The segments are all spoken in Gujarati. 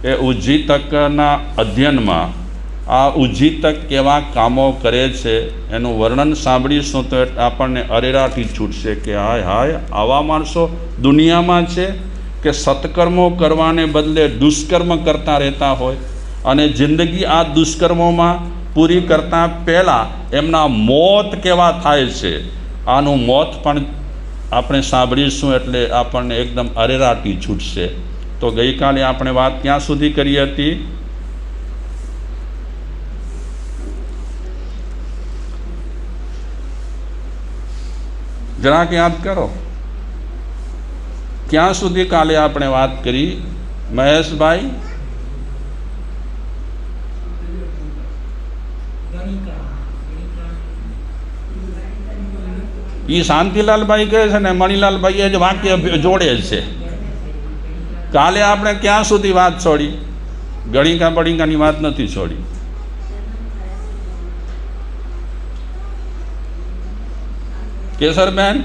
એ ઉજ્જીતકના અધ્યયનમાં આ ઉજ્જીતક કેવા કામો કરે છે એનું વર્ણન સાંભળીશું તો આપણને અરેરાટી છૂટશે કે હાય હાય, આવા માણસો દુનિયામાં છે કે સત્કર્મો કરવાને બદલે દુષ્કર્મ કરતા રહેતા હોય અને જિંદગી આ દુષ્કર્મોમાં પૂરી કરતાં પહેલાં એમના મોત કેવા થાય છે, આનું મોત પણ આપણે સાંભળીશું એટલે આપણને એકદમ અરેરાટી છૂટશે. તો ગઈકાલે આપણે વાત ક્યાં સુધી કરી હતી? જરાક યાદ કરો, ક્યાં સુધી કાલે આપણે વાત કરી મહેશભાઈ? એ શાંતિલાલભાઈ કહે છે ને મણિલાલભાઈ જ વાક્ય જોડે છે. કાલે આપણે ક્યાં સુધી વાત છોડી? ગણિકા બળિકાની વાત નથી છોડી. કેસરબેન,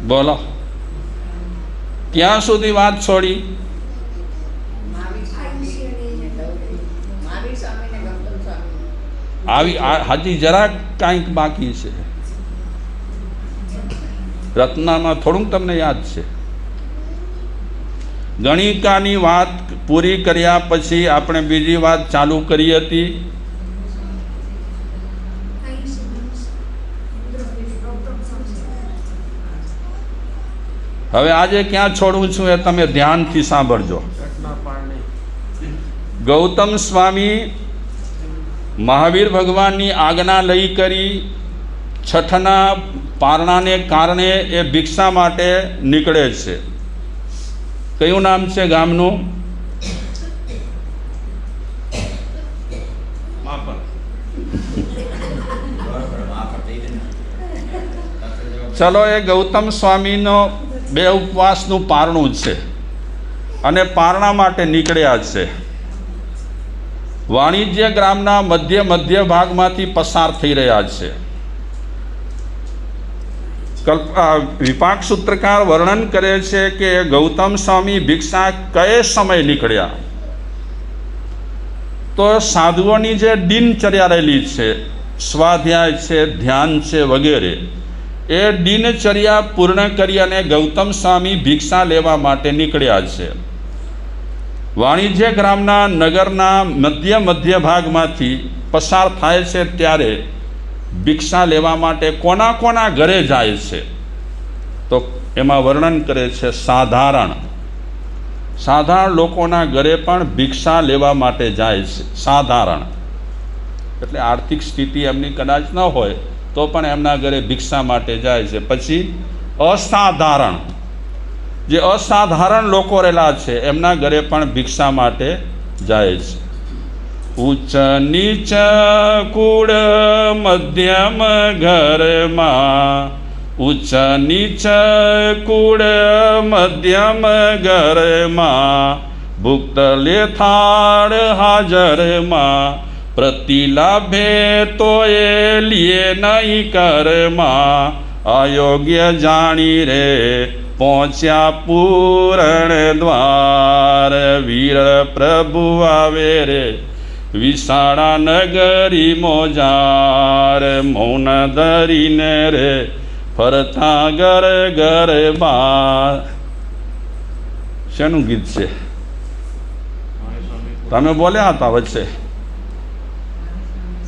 બોલો, ક્યાં સુધી વાત છોડી? આવી હજી જરાક કાંઈક બાકી છે. રત્નામાં થોડુંક તમને યાદ છે. ગણિકાની વાત પૂરી કર્યા પછી આપણે બીજી વાત ચાલુ કરી હતી. હવે આજે ક્યાં છોડું છું એ તમે ધ્યાનથી સાંભળજો. ગૌતમ સ્વામી મહાવીર ભગવાનની આજ્ઞા લઈ કરી છઠના પારણાને કારણે એ ભિક્ષા માટે નીકળે છે. કયું નામ છે ગામનું? ચલો, એ ગૌતમ સ્વામીનો 2 ઉપવાસનું પારણું છે અને પારણા માટે નીકળ્યા છે. વાણિજ્ય ગ્રામના મધ્ય ભાગમાંથી પસાર થઈ રહ્યા છે. વિપાક સૂત્રકાર વર્ણન કરે છે કે ગૌતમ સ્વામી ભિક્ષા કયે સમય નીકળ્યા? તો સાધુઓની જે દિનચર્યા રહેલી છે, સ્વાધ્યાય છે, ધ્યાન છે વગેરે, એ દિનચર્યા પૂર્ણ કરી અને ગૌતમ સ્વામી ભિક્ષા લેવા માટે નીકળ્યા છે. વાણિજ્ય ગ્રામના નગરના મધ્ય ભાગમાંથી પસાર થાય છે ત્યારે ભિક્ષા લેવા માટે કોના કોના ઘરે જાય છે? તો એમાં વર્ણન કરે છે સાધારણ લોકોના ઘરે પણ ભિક્ષા લેવા માટે જાય છે. સાધારણ એટલે આર્થિક સ્થિતિ એમની કદાચ ન હોય તો પણ એમના ઘરે ભિક્ષા માટે જાય છે. પછી અસાધારણ, જે અસાધારણ લોકો રહેલા છે એમના ઘરે પણ ભિક્ષા માટે જાય છે. ઉચ્ચ નીચ કુળ મધ્યમ ઘરમાં, ઉચ્ચ નીચ કુળ મધ્યમ ઘરમાં, ભુક્ત લેથાળ હાજરમાં, પ્રતિલાભે તો એ લીએ નહીં કરમાં, અયોગ્ય જાણી રે પહોંચ્યા પૂરણ દ્વાર, વીર પ્રભુ આવે રે વિશાળા નગરી મોજાર, મૌન ધરીને રે ફરતા ઘર ઘર બાર. શેનું ગીત છે? તમે બોલ્યા હતા વચ્ચે.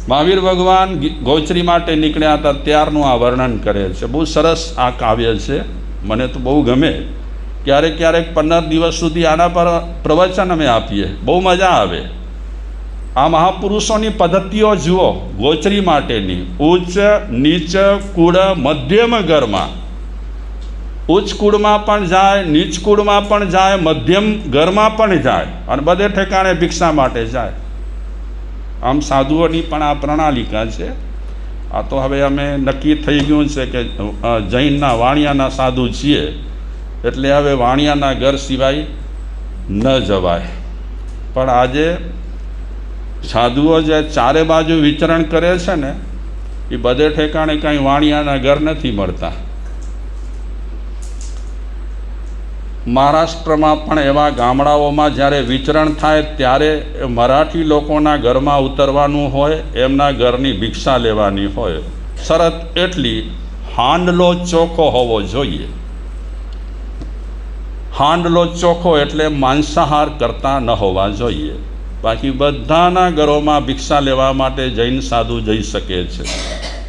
મહાવીર ભગવાન ગૌચરી માટે નીકળ્યા હતા ત્યારનું આ વર્ણન કરે છે. બહુ સરસ આ કાવ્ય છે, મને તો બહુ ગમે. ક્યારેક 15 દિવસ સુધી આના પર પ્રવચન અમે આપીએ, બહુ મજા આવે. આ મહાપુરુષોની પદ્ધતિઓ જુઓ ગોચરી માટેની. ઉચ્ચ નીચ કુળ મધ્યમ ઘરમાં, ઉચ્ચ કુળમાં પણ જાય, નીચ કુળમાં પણ જાય, મધ્યમ ઘરમાં પણ જાય અને બધે ઠેકાણે ભિક્ષા માટે જાય. આમ સાધુઓની પણ આ પ્રણાલિકા છે. આ તો હવે અમે નક્કી થઈ ગયું છે કે જૈનના વાણિયાના સાધુ છીએ એટલે હવે વાણિયાના ઘર સિવાય ન જવાય. પણ આજે સાધુઓ જે ચારે બાજુ વિચરણ કરે છે ને એ બધે ઠેકાણે કાંઈ વાણિયાના ઘર નથી મળતા. મહારાષ્ટ્રમાં પણ એવા ગામડાઓમાં જ્યારે વિચરણ થાય ત્યારે મરાઠી લોકોના ઘરમાં ઉતરવાનું હોય, એમના ઘરની ભિક્ષા લેવાની હોય. શરત એટલી, હાંડલો ચોખ્ખો હોવો જોઈએ. હાંડલો ચોખ્ખો એટલે માંસાહાર કરતા ન હોવા જોઈએ. બાકી બધાના ઘરોમાં ભિક્ષા લેવા માટે જૈન સાધુ જઈ શકે છે.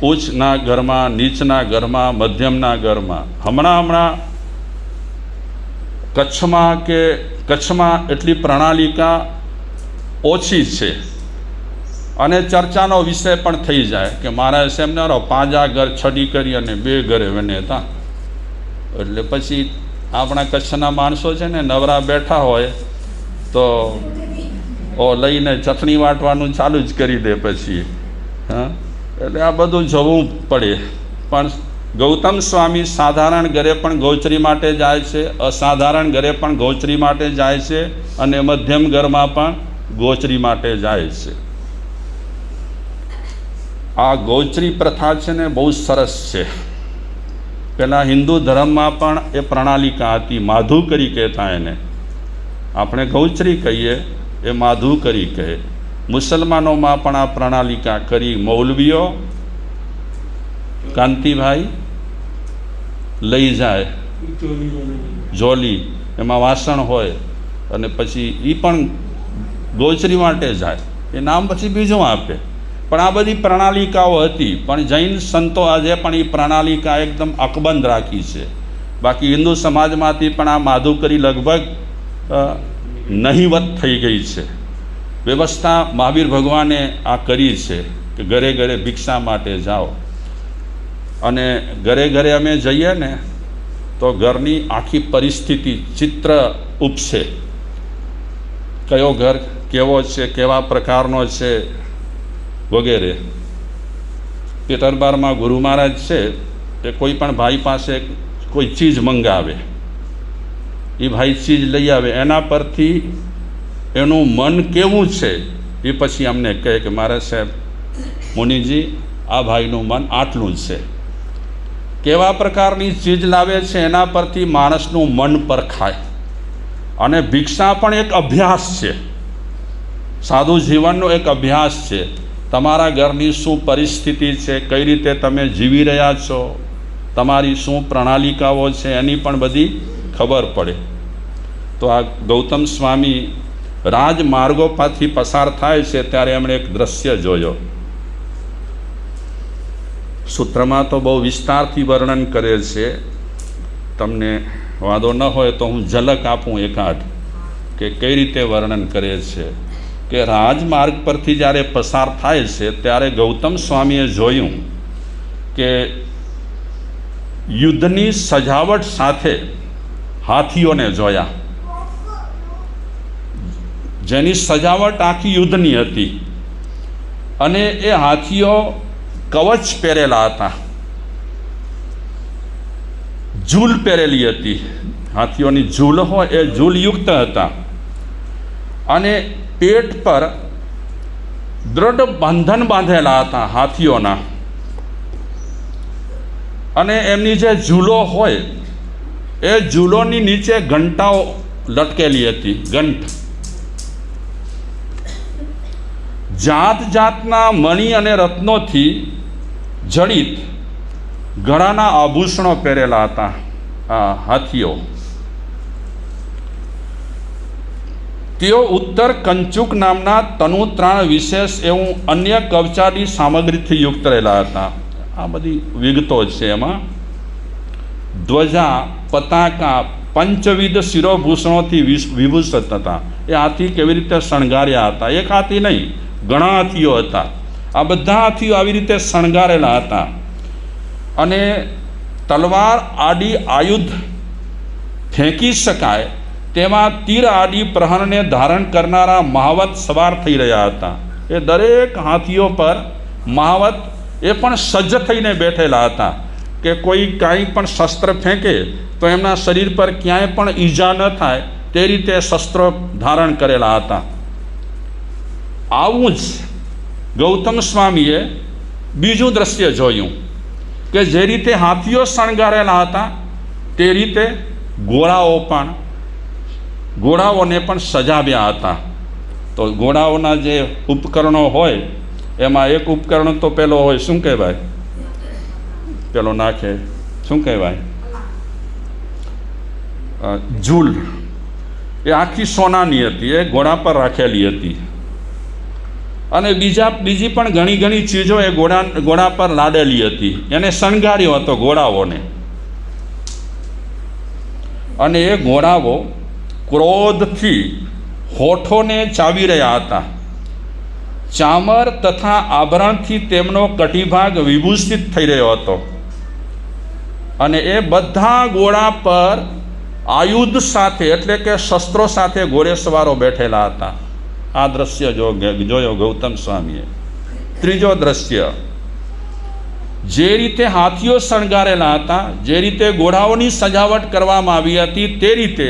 ઉચ્ચના ઘરમાં, નીચના ઘરમાં, મધ્યમના ઘરમાં. હમણાં કચ્છમાં એટલી પ્રણાલિકા ઓછી છે અને ચર્ચાનો વિષય પણ થઈ જાય કે મારા સેમિનારો 5 ઘર છડી કરી અને 2 ઘરે વનેતા. એટલે પછી આપણા કચ્છના માણસો છે ને, નવરા બેઠા હોય તો લઈને ચટણી વાટવાનું ચાલુ જ કરી દે પછી. એટલે આ બધું જોવું પડે. પણ ગૌતમ સ્વામી સાધારણ ઘરે પણ ગૌચરી માટે જાય છે, અસાધારણ ઘરે પણ ગૌચરી માટે જાય છે અને મધ્યમ ઘરમાં પણ ગોચરી માટે જાય છે. આ ગૌચરી પ્રથા છે ને બહુ સરસ છે. પહેલાં હિન્દુ ધર્મમાં પણ એ પ્રણાલિકા હતી. માધુકરી કહેતા એને. આપણે ગૌચરી કહીએ, એ માધુકરી કહે. મુસલમાનોમાં પણ આ પ્રણાલિકા કરી. મૌલવીઓ કાંતિભાઈ લઈ જાય જોલી, એમાં વાસણ હોય અને પછી એ પણ ગૌચરી માટે જાય. એ નામ પછી બીજું આપે. પણ આ બધી પ્રણાલિકાઓ હતી. પણ જૈન સંતો આજે પણ એ પ્રણાલિકા એકદમ અકબંધ રાખી છે. બાકી હિન્દુ સમાજમાંથી પણ આ માધુકરી લગભગ નહીવત થઈ ગઈ છે. વ્યવસ્થા મહાવીર ભગવાને આ કરી છે કે ઘરે ઘરે ભિક્ષા માટે જાઓ. અને ઘરે ઘરે અમે જઈએ ને તો ઘરની આખી પરિસ્થિતિ ચિત્ર ઉપસે. કયો ઘર કેવો છે, કેવા પ્રકારનો છે વગેરે. પેટરબારમાં ગુરુ મહારાજ છે તે કોઈ પણ ભાઈ પાસે કોઈ ચીજ મંગાવે, એ ભાઈ ચીજ લઈ આવે, એના પરથી એનું મન કેવું છે એ પછી અમને કહે કે મારે સાહેબ મુનિજી આ ભાઈનું મન આટલું જ છે. કેવા પ્રકારની ચીજ લાવે છે એના પરથી માણસનું મન પરખાય. અને ભિક્ષા પણ એક અભ્યાસ છે, સાધુ જીવનનો એક અભ્યાસ છે. તમારા ઘરની શું પરિસ્થિતિ છે, કઈ રીતે તમે જીવી રહ્યા છો, તમારી શું પ્રણાલિકાઓ છે, એની પણ બધી ખબર પડે. તો આ ગૌતમ સ્વામી રાજમાર્ગો પરથી પસાર થાય છે ત્યારે એમણે એક દ્રશ્ય જોયો. સૂત્રમાં તો બહુ વિસ્તારથી વર્ણન કરે છે. તમને વાંધો ન હોય તો હું ઝલક આપું એકાદ કે કઈ રીતે વર્ણન કરે છે. કે રાજમાર્ગ પરથી જ્યારે પસાર થાય છે ત્યારે ગૌતમ સ્વામીએ જોયું કે યુદ્ધની સજાવટ સાથે હાથીઓને જોયા, જેની સજાવટ આખી યુદ્ધની હતી. અને એ હાથીઓ કવચ પહેરેલા હતા, ઝૂલ પહેરેલી હતી. હાથીઓની ઝૂલ હોય એ ઝૂલયુક્ત હતા. અને પેટ પર દ્રઢ બંધન બાંધેલા હતા હાથીઓના. અને એમની જે ઝૂલો હોય એ ઝૂલોની નીચે ઘંટાઓ લટકેલી હતી. ઘંટ જાત જાતના મણિ અને રત્નોથી જડિત ગળાના આભૂષણો પહેરેલા હતા આ હાથીઓ. તેઓ ઉત્તર કંચુક નામના તનુત્રાણ વિશેષ એવું અન્ય કવચાદી સામગ્રીથી યુક્ત રહેલા હતા. આ બધી વિગતો છે. એમાં ધ્વજા, પતાકા, પંચવિધ શિરોભૂષણોથી વિભૂષિત હતા. એ હાથી કેવી રીતે શણગાર્યા હતા. એક હાથી નહીં, ઘણા હાથીઓ હતા. આ બધા હાથીઓ આવી રીતે શણગારેલા હતા. અને તલવાર આડી આયુધ ફેંકી શકાય તેમાં તીર આડી પ્રહરને ધારણ કરનારા મહાવત સવાર થઈ રહ્યા હતા. એ દરેક હાથીઓ પર મહાવત એ પણ સજ્જ થઈને બેઠેલા હતા કે કોઈ કાંઈ પણ શસ્ત્ર ફેંકે તો એમના શરીર પર ક્યાંય પણ ઈજા ન થાય તે રીતે શસ્ત્રો ધારણ કરેલા હતા. આવું જ ગૌતમ સ્વામીએ બીજું દ્રશ્ય જોયું કે જે રીતે હાથીઓ શણગારેલા હતા તે રીતે ઘોડાઓ પણ ઘોડાઓને પણ સજાવ્યા હતા. તો ઘોડાઓના જે ઉપકરણો હોય એમાં એક ઉપકરણ તો પેલો હોય, શું કહેવાય, પેલો નાખે, શું કહેવાય, ઝૂલ. એ આખી સોનાની હતી, એ ઘોડા પર રાખેલી હતી. અને બીજી પણ ઘણી ઘણી ચીજો એ ઘોડા પર લાડેલી હતી. એને શણગાર્યો હતો ઘોડાઓને. અને એ ઘોડાઓ ક્રોધથી હોઠોને ચાવી રહ્યા હતા. ચામર તથા આભરણથી તેમનો કટીભાગ વિભૂષિત થઈ રહ્યો હતો. અને એ બધા ઘોડા પર આયુધ સાથે એટલે કે શસ્ત્રો સાથે ઘોડેસવારો બેઠેલા હતા. આ દ્રશ્ય જોયો ગૌતમ સ્વામીએ. ત્રીજો દ્રશ્ય, જે રીતે હાથીઓ શણગારેલા હતા, જે રીતે ઘોડાઓની સજાવટ કરવામાં આવી હતી, તે રીતે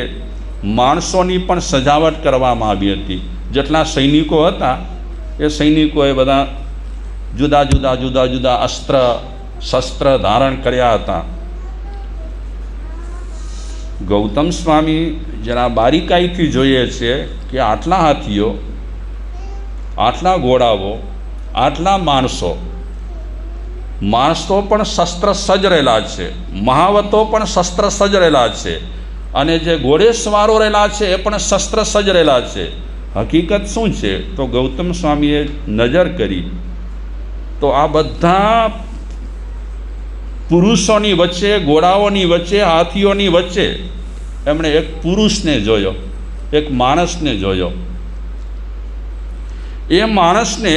માણસોની પણ સજાવટ કરવામાં આવી હતી. જેટલા સૈનિકો હતા એ સૈનિકોએ બધા જુદા જુદા અસ્ત્ર શસ્ત્ર ધારણ કર્યા હતા. ગૌતમ સ્વામી જરા બારીકાઈથી જોઈએ છે કે આટલા હાથીઓ, આટલા ઘોડાઓ, આટલા માણસો પણ શસ્ત્ર સજ્જ રહેલા છે, મહાવતો પણ શસ્ત્ર સજ્જ રહેલા છે, અને જે ઘોડેસવારો રહેલા છે એ પણ શસ્ત્ર સજ્જ રહેલા છે. હકીકત શું છે? તો ગૌતમ સ્વામીએ નજર કરી તો આ બધા પુરુષોની વચ્ચે, ઘોડાઓની વચ્ચે, હાથીઓની વચ્ચે એમણે એક પુરુષને જોયો, એક માણસને જોયો. એ માણસને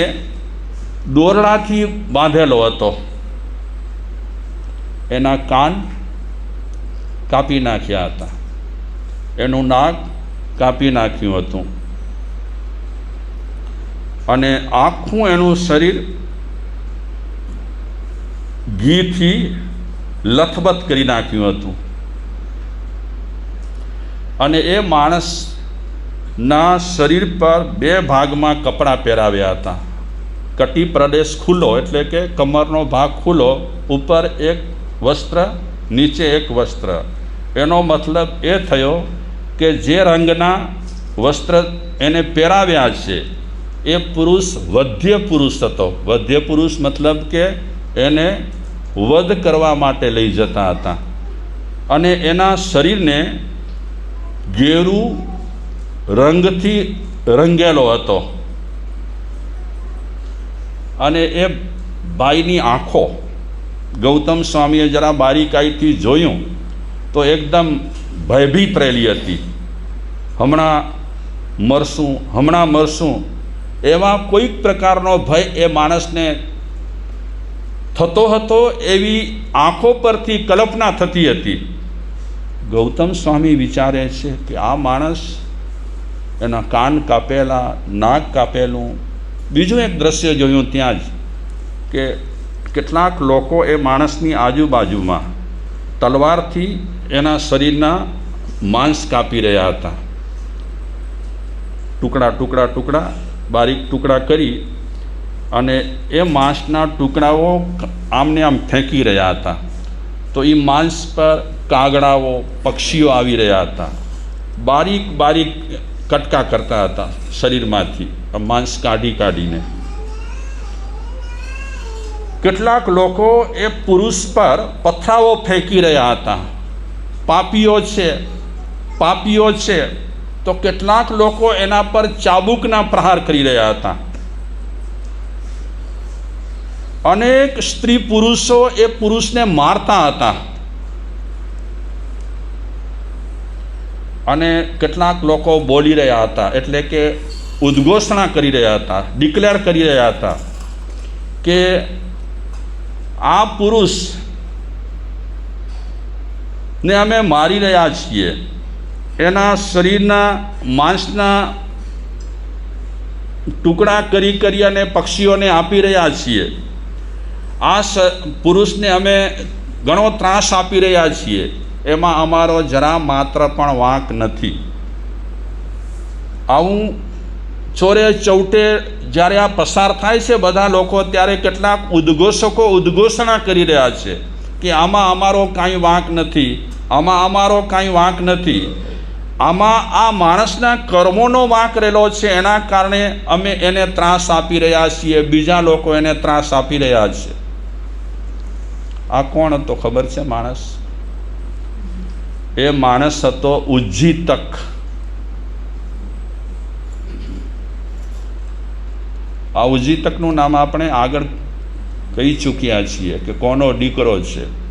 દોરડાથી બાંધેલો હતો. એના કાન કાપી નાખ્યા હતા, એનું નાક કાપી નાખ્યું હતું, અને આખું એનું શરીર ઘીથી લથબથ કરી નાખ્યું હતું. અને એ માણસના શરીર પર બે ભાગમાં કપડાં પહેરાવ્યા હતા. કટી પ્રદેશ ખુલ્લો એટલે કે કમરનો ભાગ ખુલ્લો, ઉપર એક વસ્ત્ર, નીચે એક વસ્ત્ર. એનો મતલબ એ થયો કે જે રંગના વસ્ત્ર એને પહેરાવ્યા છે એ પુરુષ વધ્ય પુરુષ હતો. વધ્ય પુરુષ મતલબ કે એને વધ કરવા માટે લઈ જતા હતા. અને એના શરીરને ગેરું રંગથી રંગેલો હતો. અને એ બાઈની આંખો ગૌતમ સ્વામીએ જરા બારીકાઈથી જોયું તો એકદમ ભયભીત રહેલી હતી. હમણાં મરશું એવા કોઈક પ્રકારનો ભય એ માણસને થતો હતો, એવી આંખો પરથી કલ્પના થતી હતી. ગૌતમ સ્વામી વિચારે છે કે આ માણસ, એના કાન કાપેલા, નાક કાપેલું. બીજું એક દ્રશ્ય જોયું ત્યાં જ કે કેટલાક લોકો એ માણસની આજુબાજુમાં તલવારથી એના શરીરના માંસ કાપી રહ્યા હતા. ટુકડા બારીક ટુકડા કરી અને એ માંસના ટુકડાઓ આમને આમ ફેંકી રહ્યા હતા. તો એ માંસ પર કાગડાઓ, પક્ષીઓ આવી રહ્યા હતા, બારીક કટકા કરતા હતા શરીરમાંથી માંસ કાઢીને. કેટલાક લોકો એ પુરુષ પર પથરાઓ ફેંકી રહ્યા હતા. પાપીઓ છે તો કેટલાક લોકો એના પર ચાબુકના પ્રહાર કરી રહ્યા હતા. અનેક સ્ત્રી પુરુષો એ પુરુષને મારતા હતા. અને કેટલાક લોકો બોલી રહ્યા હતા, એટલે કે ઉદ્ઘોષણા કરી રહ્યા હતા, ડિક્લેર કરી રહ્યા હતા કે આ પુરુષને અમે મારી રહ્યા છીએ, એના શરીરના માંસના ટુકડા કરી અને પક્ષીઓને આપી રહ્યા છીએ. આ પુરુષને અમે ઘણો ત્રાસ આપી રહ્યા છીએ, એમાં અમારો જરા માત્ર પણ વાંક નથી. આવું ચોરે ચૌટે જ્યારે આ પસાર થાય છે બધા લોકો, ત્યારે કેટલાક ઉદ્ઘોષકો ઉદ્ઘોષણા કરી રહ્યા છે કે આમાં અમારો કાંઈ વાંક નથી, આમાં અમારો કાંઈ વાંક નથી. આમાં આ માણસના કર્મોનો વાંક રહેલો છે, એના કારણે અમે એને ત્રાસ આપી રહ્યા છીએ, બીજા લોકો એને ત્રાસ આપી રહ્યા છે. આ કોણ હતો ખબર છે માણસ? એ માણસ હતો ઉજ્જીતક. આ ઉજ્જીતકનું નામ આપણે આગળ કહી ચૂક્યા છીએ કે કોનો દીકરો છે.